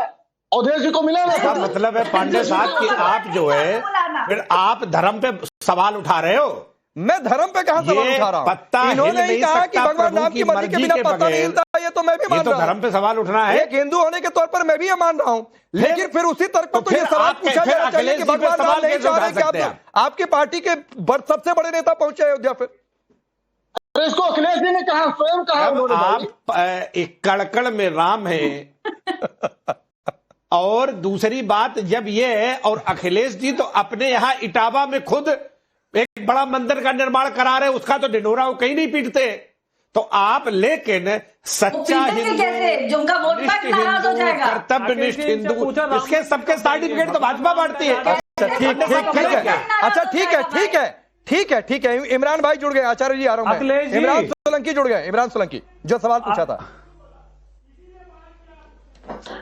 अवधेश जी को मिला ना। मतलब है पांडे साहब कि आप जो है फिर आप धर्म पे सवाल उठा रहे हो। मैं धर्म पे कहां सवाल उठा रहा हूं? इन्होंने ही कहा कि भगवान राम की मर्जी के बिना पत्ता नहीं हिलता, ये तो मैं भी मान रहा हूं। धर्म पे सवाल उठना है, एक हिंदू होने के तौर पर मैं भी ये मान रहा हूं। लेकिन फिर उसी तर्क पर तो ये सवाल पूछा जाना चाहिए कि भगवान राम नहीं चाह रहे कि आपकी पार्टी के सबसे बड़े नेता पहुंचे अयोध्या। फिर इसको अखिलेश जी ने कहा, स्वयं कहा। आप एक कड़कड़ में राम है और दूसरी बात जब ये है, और अखिलेश जी तो अपने यहाँ इटावा में खुद एक बड़ा मंदिर का निर्माण करा रहे, उसका तो ढिंढोरा वो कहीं नहीं पीटते। तो आप लेकिन सच्चा हिंदू, कर्तव्यनिष्ठ हिंदू, इसके सबके सर्टिफिकेट तो भाजपा बांटती है। अच्छा ठीक है। इमरान भाई जुड़ गए, आचार्य जी आ रहा हूं मैं। इमरान सोलंकी जुड़ गए, इमरान सोलंकी जो सवाल पूछा था।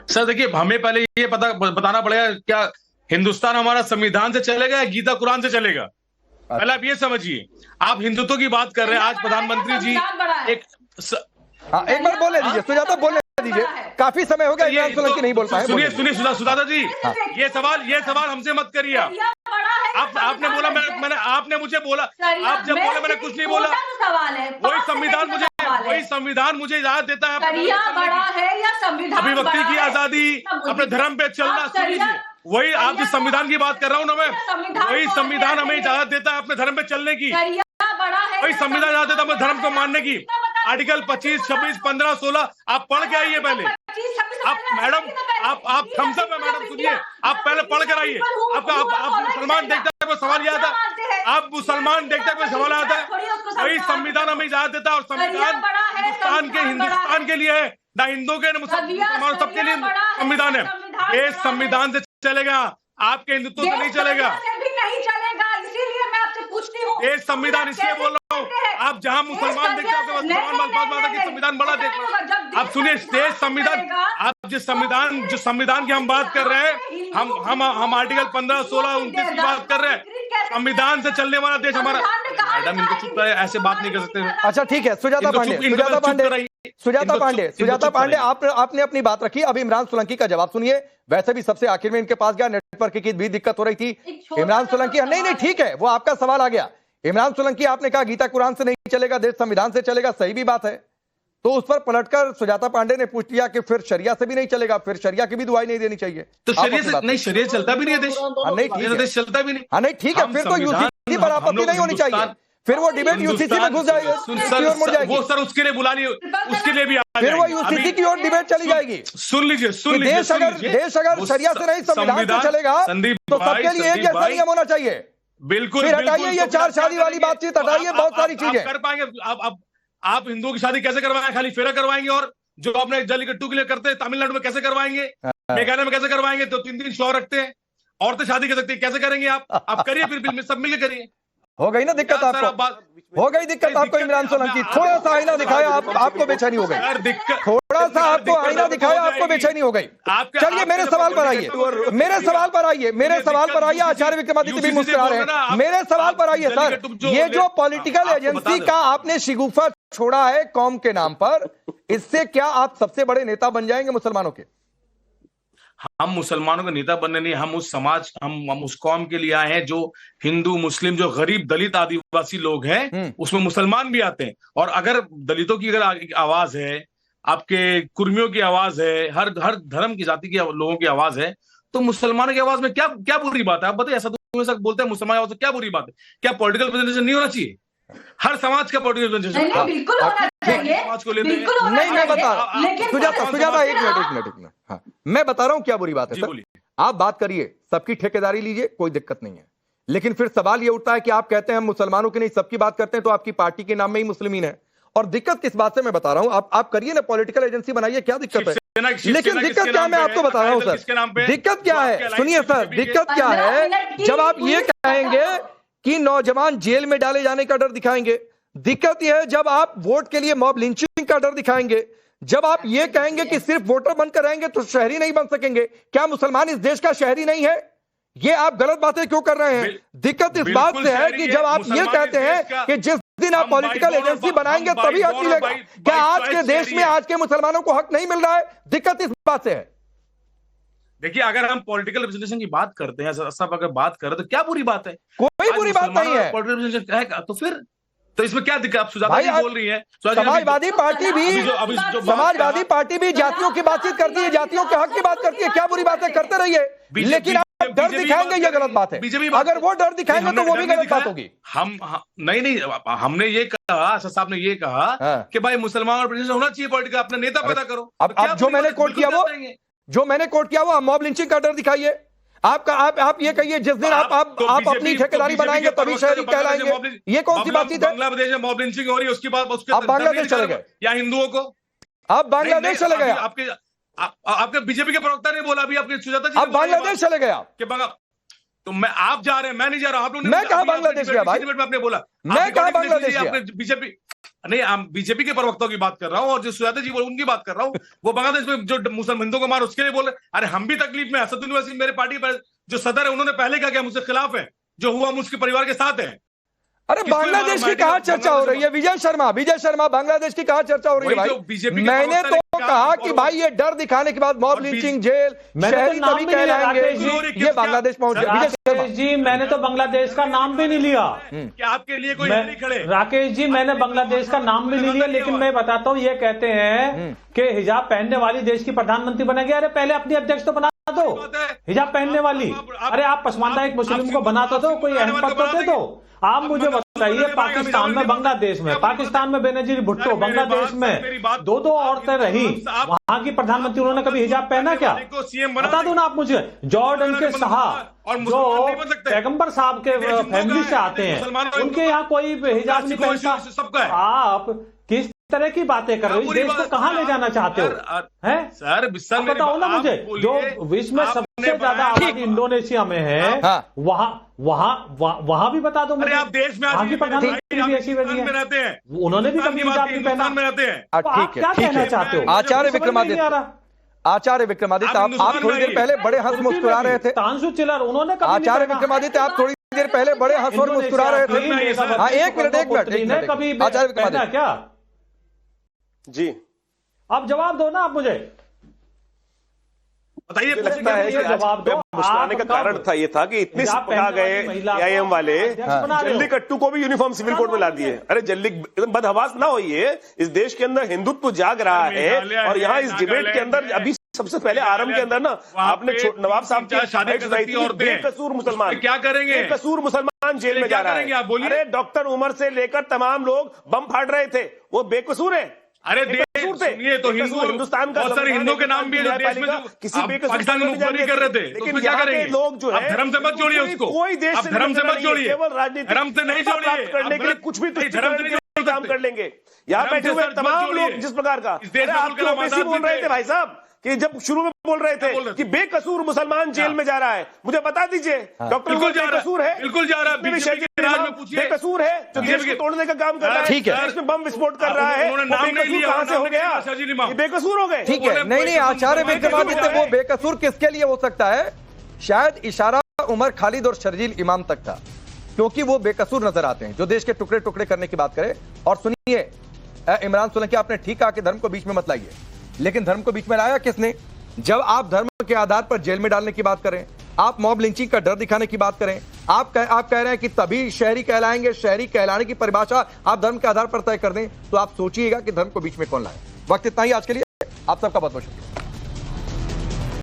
सर देखिए, हमें पहले ये बताना पड़ेगा क्या हिंदुस्तान हमारा संविधान से चलेगा या गीता कुरान से चलेगा? पहले आप ये समझिए। आप हिंदुत्व की बात कर रहे हैं, आज प्रधानमंत्री जी एक बार बोलने दीजिए, सुजाता बोलने दीजिए, काफी समय हो गया इमरान सोलंकी नहीं बोल पाए। सुनिए सुजाता जी, ये सवाल हमसे मत करिए। आपने बोला, मैंने आपने मुझे बोला, आप जब बोले मैंने कुछ नहीं बोला। वही संविधान मुझे इजाजत देता है अभिव्यक्ति की आजादी, अपने धर्म पे चलना। सुनिए, वही आप जिस संविधान की बात कर रहा हूँ ना मैं, वही संविधान हमें इजाजत देता है अपने धर्म पे चलने की। वही संविधान इजाजत देता है अपने धर्म को मानने की। आर्टिकल 25, 26, 15, 16 आप पढ़ के आइए पहले। आप मैडम, आप थम्स अप है मैडम, सुनिए, आप पहले पढ़ कर आइए। आप मुसलमान देखते हुए सवाल याद है, आप मुसलमान देखते हुए सवाल आता है। वही संविधान हमें इजाजत देता है, और संविधान हिंदुस्तान के लिए है, ना हिंदुओं के, ना मुसलमान, सबके लिए संविधान है। ये संविधान से चलेगा, आपके हिंदुत्व से नहीं चलेगा। नहीं चलेगा, इसीलिए मैं आपसे पूछती हूँ। ये संविधान इसलिए बोल रहा हूँ, आप जहां मुसलमान देखते हैं कि संविधान बड़ा देखना। आप सुनिए, देश संविधान, आप जिस संविधान की हम बात कर रहे हैं, हम आर्टिकल 15, 16, 29 की बात कर रहे हैं। संविधान से चलने वाला देश हमारा। मैडम, इनको चुप रहे, ऐसे बात नहीं कर सकते। अच्छा ठीक है, सुजाता पांडे आपने अपनी बात रखी। अब इमरान सोलंकी का जवाब सुनिए। वैसे भी सबसे आखिर में इनके पास गया, नेटवर्क की भी दिक्कत हो रही थी। इमरान सोलंकी, नहीं ठीक है, वो आपका सवाल आ गया। इमरान सोलंकी, आपने कहा गीता कुरान से नहीं चलेगा, देश संविधान से चलेगा, सही भी बात है। तो उस पर पलटकर सुजाता पांडे ने पूछ लिया कि फिर शरिया से भी नहीं चलेगा, फिर शरिया की भी दुआई नहीं देनी चाहिए। तो शरिया से नहीं, शरिया चलता भी नहीं है देश। नहीं, देश चलता भी नहीं। नहीं ठीक है, फिर तो यूसीसी पर आपत्ति नहीं होनी चाहिए। फिर वो डिबेट यूसीसी में घुस जाएगी, वो सर उसके लिए बुला लिए, उसके लिए भी फिर वो यूसीसी की ओर डिबेट चली जाएगी। सुन लीजिए, देश अगर शरिया से नहीं संविधान से चलेगा तो सबके लिए एक जैसा नियम होना चाहिए। बिल्कुल। फिर हटाइए ये 4 शादी वाली बातचीत, हटाइए बहुत सारी चीजें। कर पाएंगे आप हिंदुओं की शादी कैसे करवाएंगे? खाली फेरा करवाएंगे, और जो अपने जल्लीकट्टू के लिए करते हैं तमिलनाडु में कैसे करवाएंगे, मेघालय में कैसे करवाएंगे? तो 3 शौहर रखते हैं, औरतें शादी कर सकती है, कैसे करेंगे आप करिए, फिर सब मिलकर करिए। हो गई ना दिक्कत आपको, हो गई दिक्कत आपको। इमरान सोलंकी, थोड़ा सा आईना दिखाया आपको बेचैनी हो गई, थोड़ा सा आपको आईना दिखाया आपको बेचैनी हो गई। चलिए मेरे सवाल पर आइए, मेरे सवाल पर आइए। आचार्य विक्रमादित्य भी मुस्कुरा रहे हैं। मेरे सवाल पर आइए सर, ये जो पॉलिटिकल एजेंसी का आपने शिगुफा छोड़ा है कौम के नाम पर, इससे क्या आप सबसे बड़े नेता बन जाएंगे मुसलमानों के? हम मुसलमानों के नेता बनने नहीं, हम उस समाज, हम उस कौम के लिए आए हैं जो हिंदू, मुस्लिम, जो गरीब, दलित, आदिवासी लोग हैं, उसमें मुसलमान भी आते हैं। और अगर दलितों की अगर आवाज है, आपके कुर्मियों की आवाज है, हर धर्म की जाति के लोगों की आवाज है, तो मुसलमानों की आवाज में क्या बुरी बात है? आप बताइए, ऐसा बोलते हैं मुसलमान आवाज, क्या बुरी बात है? क्या पॉलिटिकल प्रेजेंटेशन नहीं होना चाहिए? हर समाज का पॉलिटिकल प्रेजेंटेशन बिल्कुल होना चाहिए, समाज को लेते हैं। नहीं, मैं बता सुजाता एक मिनट। हाँ, मैं बता रहा हूं क्या बुरी बात है सर। आप बात करिए, सबकी ठेकेदारी लीजिए, कोई दिक्कत नहीं है। लेकिन फिर सवाल ये उठता है कि आप कहते हैं हम मुसलमानों की नहीं सबकी बात करते हैं, तो आपकी पार्टी के नाम में ही मुस्लिमीन है। और दिक्कत किस बात से मैं बता रहा हूं, आप करिए ना, पॉलिटिकल एजेंसी बनाइए, क्या दिक्कत है? लेकिन दिक्कत क्या है मैं आपको बता रहा हूं सर। दिक्कत क्या है, सुनिए सर, दिक्कत क्या है जब आप ये कहेंगे कि नौजवान जेल में डाले जाने का डर दिखाएंगे। दिक्कत यह है जब आप वोट के लिए मॉब लिंचिंग का डर दिखाएंगे। जब आप ये कहेंगे कि सिर्फ वोटर बनकर रहेंगे तो शहरी नहीं बन सकेंगे। क्या मुसलमान इस देश का शहरी नहीं है? ये आप गलत बातें क्यों कर रहे हैं? दिक्कत इस बात से है कि जब आप ये कहते हैं कि जिस दिन आप पॉलिटिकल एजेंसी बनाएंगे तभी हक मिलेगा, क्या आज के देश में आज के मुसलमानों को हक नहीं मिल रहा है? दिक्कत इस बात से है। देखिए, अगर हम पॉलिटिकल रिप्रेजेंटेशन की बात करते हैं, सब अगर बात करें तो क्या बुरी बात है? कोई बुरी बात नहीं है। पॉलिटिकल रिप्रेजेंटेशन है तो फिर तो इसमें क्या दिक्कत? आप सुजाता जी बोल रही हैं, समाजवादी पार्टी भी जातियों की बातचीत करती है, जातियों के हक की बात करती है। क्या बुरी बात है? करते रहिए, लेकिन आप डर दिखाएंगे, ये गलत बात है। अगर वो डर दिखाएंगे तो वो भी गलत बात होगी। नहीं, हमने ये कहा, असद साहब ने ये कहा कि भाई मुसलमान और रिप्रेजेंटेशन होना चाहिए पॉलिटिकल, अपना नेता पैदा करो। अब जो मैंने कोट किया वो मॉब लिंचिंग का डर दिखाइए। आप ये कहिए जिस दिन आप अपनी ठेकेदारी बनाएंगे तभी शहरी कहलाएंगे। ये कौन सी बातचीत है? बांग्लादेश में मॉब लिंचिंग हो रही है, उसके बाद आप बांग्लादेश चले गए या हिंदुओं को? आप बांग्लादेश चले गए? आपके बीजेपी के प्रवक्ता ने बोला, अभी आपके सुजाता जी आप बांग्लादेश चले गए तो आप जा रहे हैं, मैं नहीं जा रहा। आप लोग, मैं कहा बांग्लादेश गया भाई? आपने बोला, मैं कहा बांग्लादेश गया? बीजेपी नहीं, बीजेपी के प्रवक्ताओं की बात कर रहा हूं, और जो सुजाता जी बोल उनकी बात कर रहा हूं। वो बांग्लादेश में जो मुसलमान हिंदुओं को मार, उसके लिए बोल रहे। अरे हम भी तकलीफ में, असदुद्दीन ओवैसी मेरे पार्टी पर जो सदर है, उन्होंने पहले कहा मुझसे खिलाफ है, जो हुआ मुझके परिवार के साथ है। अरे बांग्लादेश की कहां चर्चा हो रही है? विजय शर्मा बांग्लादेश की कहां चर्चा हो रही है भाई? मैंने तो कहा कि भाई ये डर दिखाने के बाद मॉब लिंचिंग, जेल, शहरी तभी कहलाएंगे। ये बांग्लादेश पहुंच गया। राकेश जी, मैंने तो बांग्लादेश का नाम भी नहीं लिया। क्या आपके लिए कोई नहीं खड़े? राकेश जी, मैंने बांग्लादेश का नाम भी नहीं लिया, लेकिन मैं बताता हूँ, ये कहते हैं कि हिजाब पहनने वाली देश की प्रधानमंत्री बनेगी। अरे पहले अपनी अध्यक्ष तो बना दो हिजाब पहनने वाली। अरे आप पसमानदा एक मुस्लिम को बनाते दो, कोई अहम पद तो दे दो। आप मुझे बताइए, पाकिस्तान में, बांग्लादेश में, पाकिस्तान में बेनजीर भुट्टो, बांग्लादेश में 2 औरतें रही, वहां की प्रधानमंत्री, उन्होंने कभी हिजाब पहना क्या? बता दो ना आप मुझे। जॉर्डन के शाह जो पैगंबर साहब के फैमिली से आते हैं, उनके यहाँ कोई हिजाब नहीं पहनता। आप किस तरह की बातें कर रहे हो, देश को कहां ले जाना चाहते हो? हैं सर विस्तार बताओ ना मुझे, जो विश्व में सबसे ज्यादा आबादी इंडोनेशिया में है, वहां भी बता दो मुझे। आप देश में वहां की प्रधानमंत्री भी ऐसी बनी है, रहते हैं, उन्होंने भी कभी हिजाब नहीं पहना। रहते हैं। आप क्या कहना चाहते हो? आचार्य विक्रमादित्य आप थोड़ी देर पहले बड़े हंस मुस्कुरा रहे थे। तांसु चिलर उन्होंने आचार्य विक्रमादित्य आप थोड़ी देर पहले बड़े हंस और मुस्कुरा रहे थे। हाँ, एक मिनट कभी आचार्य विक्रमादित्य क्या जी, आप जवाब दो ना, आप मुझे बताइए। लगता है कि जवाब दो। मुस्कुराने का कारण था ये था कि इतने पका गए AIM वाले जल्लीकट्टू को भी यूनिफॉर्म सिविल कोड में ला दिए। अरे जल्दी बदहवास ना होइए, इस देश के अंदर हिंदुत्व जाग रहा है और यहाँ इस डिबेट के अंदर अभी सबसे पहले आरंभ के अंदर ना आपने नवाब साहब की शादी सुनाई थी और बेकसूर मुसलमान क्या करेंगे? बेकसूर मुसलमान जेल में जा रहा है। अरे डॉक्टर उमर से लेकर तमाम लोग बम फाड़ रहे थे, वो बेकसूर है। अरे सुनिए तो हिंदुस्तान का बहुत सारे हिंदू के नाम भी है देश में, किसी पाकिस्तान में मुखबरी कर रहे थे, लेकिन क्या करेंगे? लोग जो है धर्म से मत जोड़िए उसको, कोई देश आप धर्म से मत जोड़िए, केवल राजनीति धर्म से नहीं जोड़िए, करने के लिए कुछ भी धर्म से काम कर लेंगे। यहाँ बैठे हुए तमाम लोग जिस प्रकार का आप ओबीसी बोल रहे थे भाई साहब, कि जब शुरू में बोल रहे थे कि बेकसूर मुसलमान जेल में जा रहा है, मुझे बता दीजिए डॉक्टर बेकसूर है? बिल्कुल जा रहा है, बेकसूर है जो देश को तोड़ने का काम कर रहा है, ठीक है, देश में बम विस्फोट कर रहा है, बेकसूर कहां से हो गया? बेकसूर हो गए। ठीक है, नहीं आचार्य विक्रमादित्य वो बेकसूर किसके लिए हो सकता है? शायद इशारा उमर खालिद और शर्जील इमाम तक था, क्योंकि वो बेकसूर नजर आते हैं जो देश के टुकड़े टुकड़े करने की बात करे। और सुनिए इमरान सोलंकी, आपने ठीक कहा कि धर्म को बीच में मत लाइए, लेकिन धर्म को बीच में लाया किसने? जब आप धर्म के आधार पर जेल में डालने की बात करें, आप मॉब लिंचिंग का डर दिखाने की बात करें, आप कह रहे हैं कि तभी शहरी कहलाएंगे, शहरी कहलाने की परिभाषा आप धर्म के आधार पर तय कर दें, तो आप सोचिएगा कि धर्म को बीच में कौन लाए। वक्त इतना ही आज के लिए, आप सबका बहुत बहुत शुक्रिया।